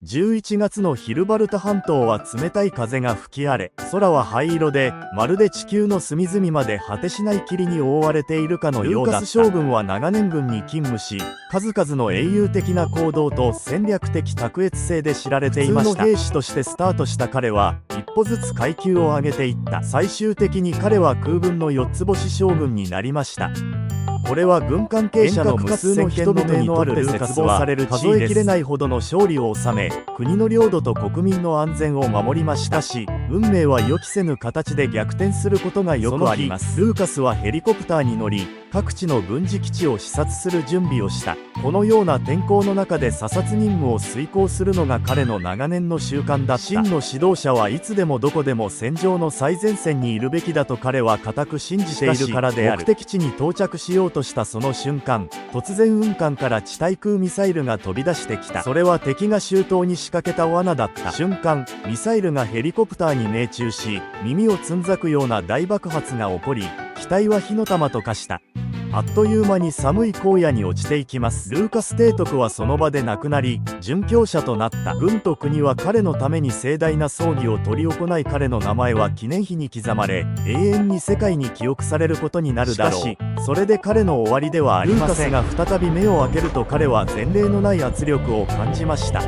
11月のヒルバルタ半島は冷たい風が吹き荒れ、空は灰色で、まるで地球の隅々まで果てしない霧に覆われているかのようだった。ルーカス将軍は長年軍に勤務し、数々の英雄的な行動と戦略的卓越性で知られていました。普通の兵士としてスタートした彼は、一歩ずつ階級を上げていった。最終的に彼は空軍の4つ星将軍になりました。これは軍関係者の無数の人々にとって絶望される数えきれないほどの勝利を収め、国の領土と国民の安全を守りましたし、運命は予期せぬ形で逆転することがよくあります。ルーカスはヘリコプターに乗り、各地の軍事基地を視察する準備をした。このような天候の中で査察任務を遂行するのが彼の長年の習慣だった。真の指導者はいつでもどこでも戦場の最前線にいるべきだと彼は固く信じているからである。目的地に到着しようとしたその瞬間、突然雲間から地対空ミサイルが飛び出してきた。それは敵が周到に仕掛けた罠だった。瞬間、ミサイルがヘリコプターに命中し、耳をつんざくような大爆発が起こり、機体は火の玉と化した。あっという間に寒い荒野に落ちていきます。ルーカス提督はその場で亡くなり、殉教者となった。軍と国は彼のために盛大な葬儀を執り行い、彼の名前は記念碑に刻まれ、永遠に世界に記憶されることになるだろう。しかし、それで彼の終わりではありません。ルーカスが再び目を開けると彼は前例のない圧力を感じました。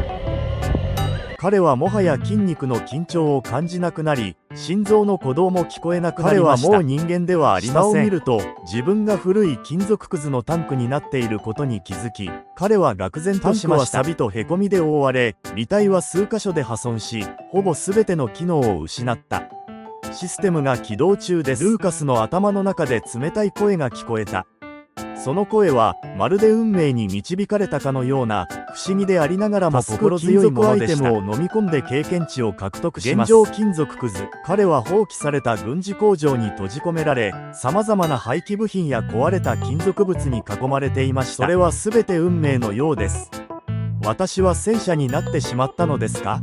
彼はもはや筋肉の緊張を感じなくなり、心臓の鼓動も聞こえなくなりました。彼はもう人間ではありません。下を見ると、自分が古い金属くずのタンクになっていることに気づき、彼は愕然としました。タンクは錆とへこみで覆われ、履体は数箇所で破損し、ほぼ全ての機能を失った。システムが起動中です。ルーカスの頭の中で冷たい声が聞こえた。その声はまるで運命に導かれたかのような不思議でありながらも心強いものでした。アイテムを飲み込んで経験値を獲得します。現状金属くず。彼は放棄された軍事工場に閉じ込められ、さまざまな廃棄部品や壊れた金属物に囲まれていました。それは全て運命のようです。私は戦車になってしまったのですか？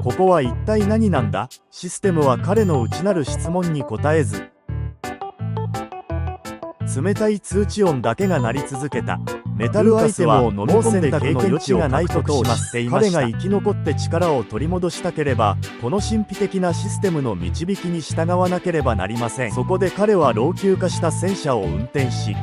ここは一体何なんだ？システムは彼の内なる質問に答えず、冷たい通知音だけが鳴り続けた。メタルアイテムを飲み込んで経験値がないことを知っていました。彼が生き残って力を取り戻したければ、この神秘的なシステムの導きに従わなければなりません。そこで彼は老朽化した戦車を運転し、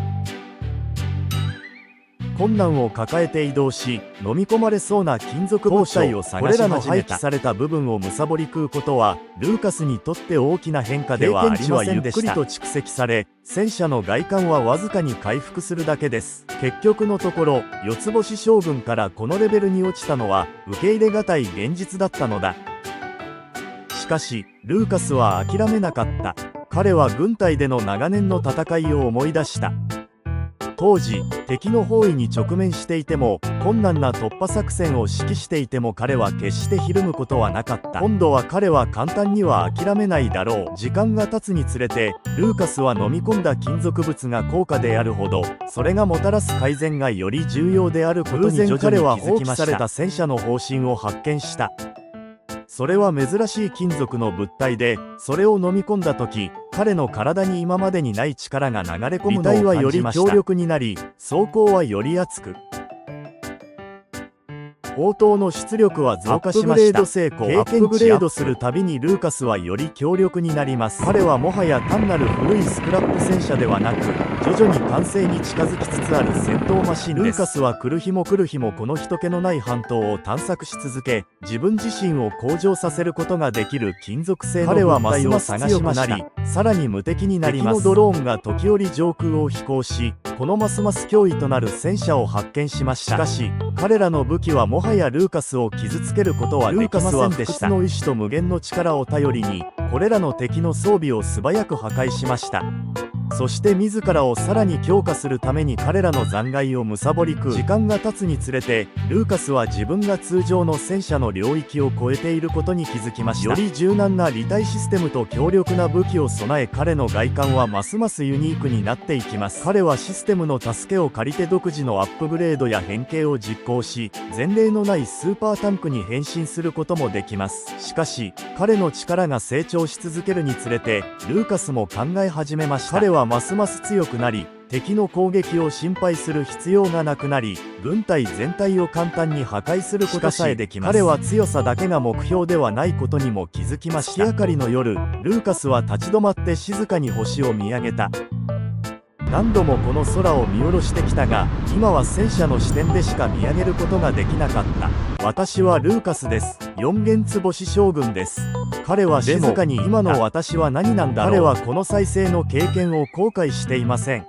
困難を抱えて移動し、飲み込まれそうな金属物体を探し始めた。これらの廃棄された部分を貪り食うことは、ルーカスにとって大きな変化ではありませんでした。経験値はゆっくりと蓄積され、戦車の外観はわずかに回復するだけです。結局のところ、四つ星将軍からこのレベルに落ちたのは、受け入れがたい現実だったのだ。しかし、ルーカスは諦めなかった。彼は軍隊での長年の戦いを思い出した。当時、敵の包囲に直面していても、困難な突破作戦を指揮していても彼は決してひるむことはなかった。今度は彼は簡単には諦めないだろう。時間が経つにつれて、ルーカスは飲み込んだ金属物が高価であるほど、それがもたらす改善がより重要であることに徐々に気づきました。彼は放棄された戦車の方針を発見した。それは珍しい金属の物体で、それを飲み込んだ時、彼の体に今までにない力が流れ込むのを感じました。履体はより強力になり、装甲はより厚く、砲塔の出力は増加しました。アップグレードするたびにルーカスはより強力になります。彼はもはや単なる古いスクラップ戦車ではなく、徐々に完成に近づきつつある戦闘マシンです。ルーカスは来る日も来る日もこの人気のない半島を探索し続け、自分自身を向上させることができる金属製の物体を探しました。さらに無敵になります。敵のドローンが時折上空を飛行し、このますます脅威となる戦車を発見しました。しかし、彼らの武器はもはやルーカスを傷つけることはできませんでした。ルーカスは不屈の意志と無限の力を頼りに、これらの敵の装備を素早く破壊しました。そして自らをさらに強化するために彼らの残骸を貪り食う。時間が経つにつれて、ルーカスは自分が通常の戦車の領域を超えていることに気づきました。より柔軟な履帯システムと強力な武器を備え、彼の外観はますますユニークになっていきます。彼はシステムの助けを借りて独自のアップグレードや変形を実行し、前例のないスーパータンクに変身することもできます。しかし、彼の力が成長し続けるにつれて、ルーカスも考え始めました。彼ははますます強くなり、敵の攻撃を心配する必要がなくなり、軍隊全体を簡単に破壊することさえできます。彼は強さだけが目標ではないことにも気づきました。月明かりの夜、ルーカスは立ち止まって静かに星を見上げた。何度もこの空を見下ろしてきたが、今は戦車の視点でしか見上げることができなかった。私はルーカスです。四元つ星将軍です。彼は静かに、今の私は何なんだろう。彼はこの再生の経験を後悔していません。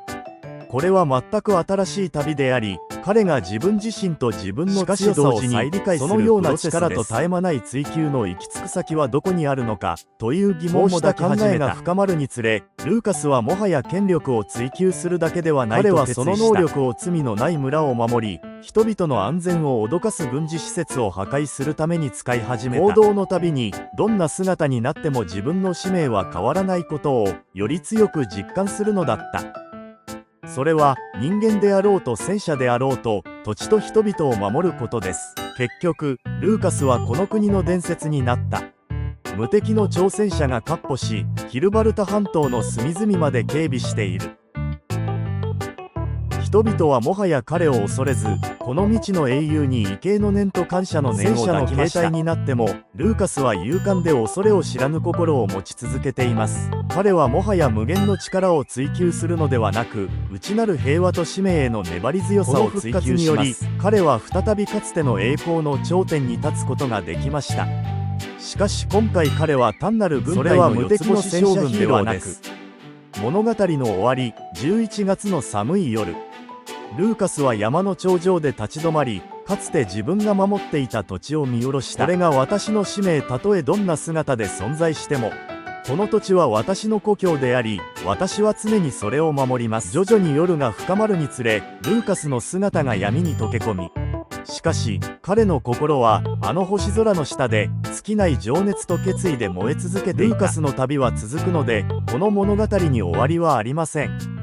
これは全く新しい旅であり、彼が自分自身と自分の強さを再理解するそのような力と絶え間ない追求の行き着く先はどこにあるのかという疑問も抱き始めた。考えが深まるにつれ、ルーカスはもはや権力を追求するだけではないと決意した。彼はその能力を罪のない村を守り、人々の安全を脅かす軍事施設を破壊するために使い始めた。行動のたびにどんな姿になっても自分の使命は変わらないことをより強く実感するのだった。それは人間であろうと戦車であろうと土地と人々を守ることです。結局ルーカスはこの国の伝説になった。無敵の挑戦者が闊歩し、ヒルバルタ半島の隅々まで警備している。人々はもはや彼を恐れず、この未知の英雄に畏敬の念と感謝の念を抱きました。戦車の形態になってもルーカスは勇敢で恐れを知らぬ心を持ち続けています。彼はもはや無限の力を追求するのではなく、内なる平和と使命への粘り強さを追求します。彼は再びかつての栄光の頂点に立つことができました。しかし今回彼は単なる軍隊の無敵の戦車ヒーローではなく、物語の終わり、11月の寒い夜、ルーカスは山の頂上で立ち止まり、かつて自分が守っていた土地を見下ろした。これが私の使命。たとえどんな姿で存在しても、この土地は私の故郷であり、私は常にそれを守ります。徐々に夜が深まるにつれ、ルーカスの姿が闇に溶け込み、しかし彼の心はあの星空の下で尽きない情熱と決意で燃え続けていた。ルーカスの旅は続くので、この物語に終わりはありません。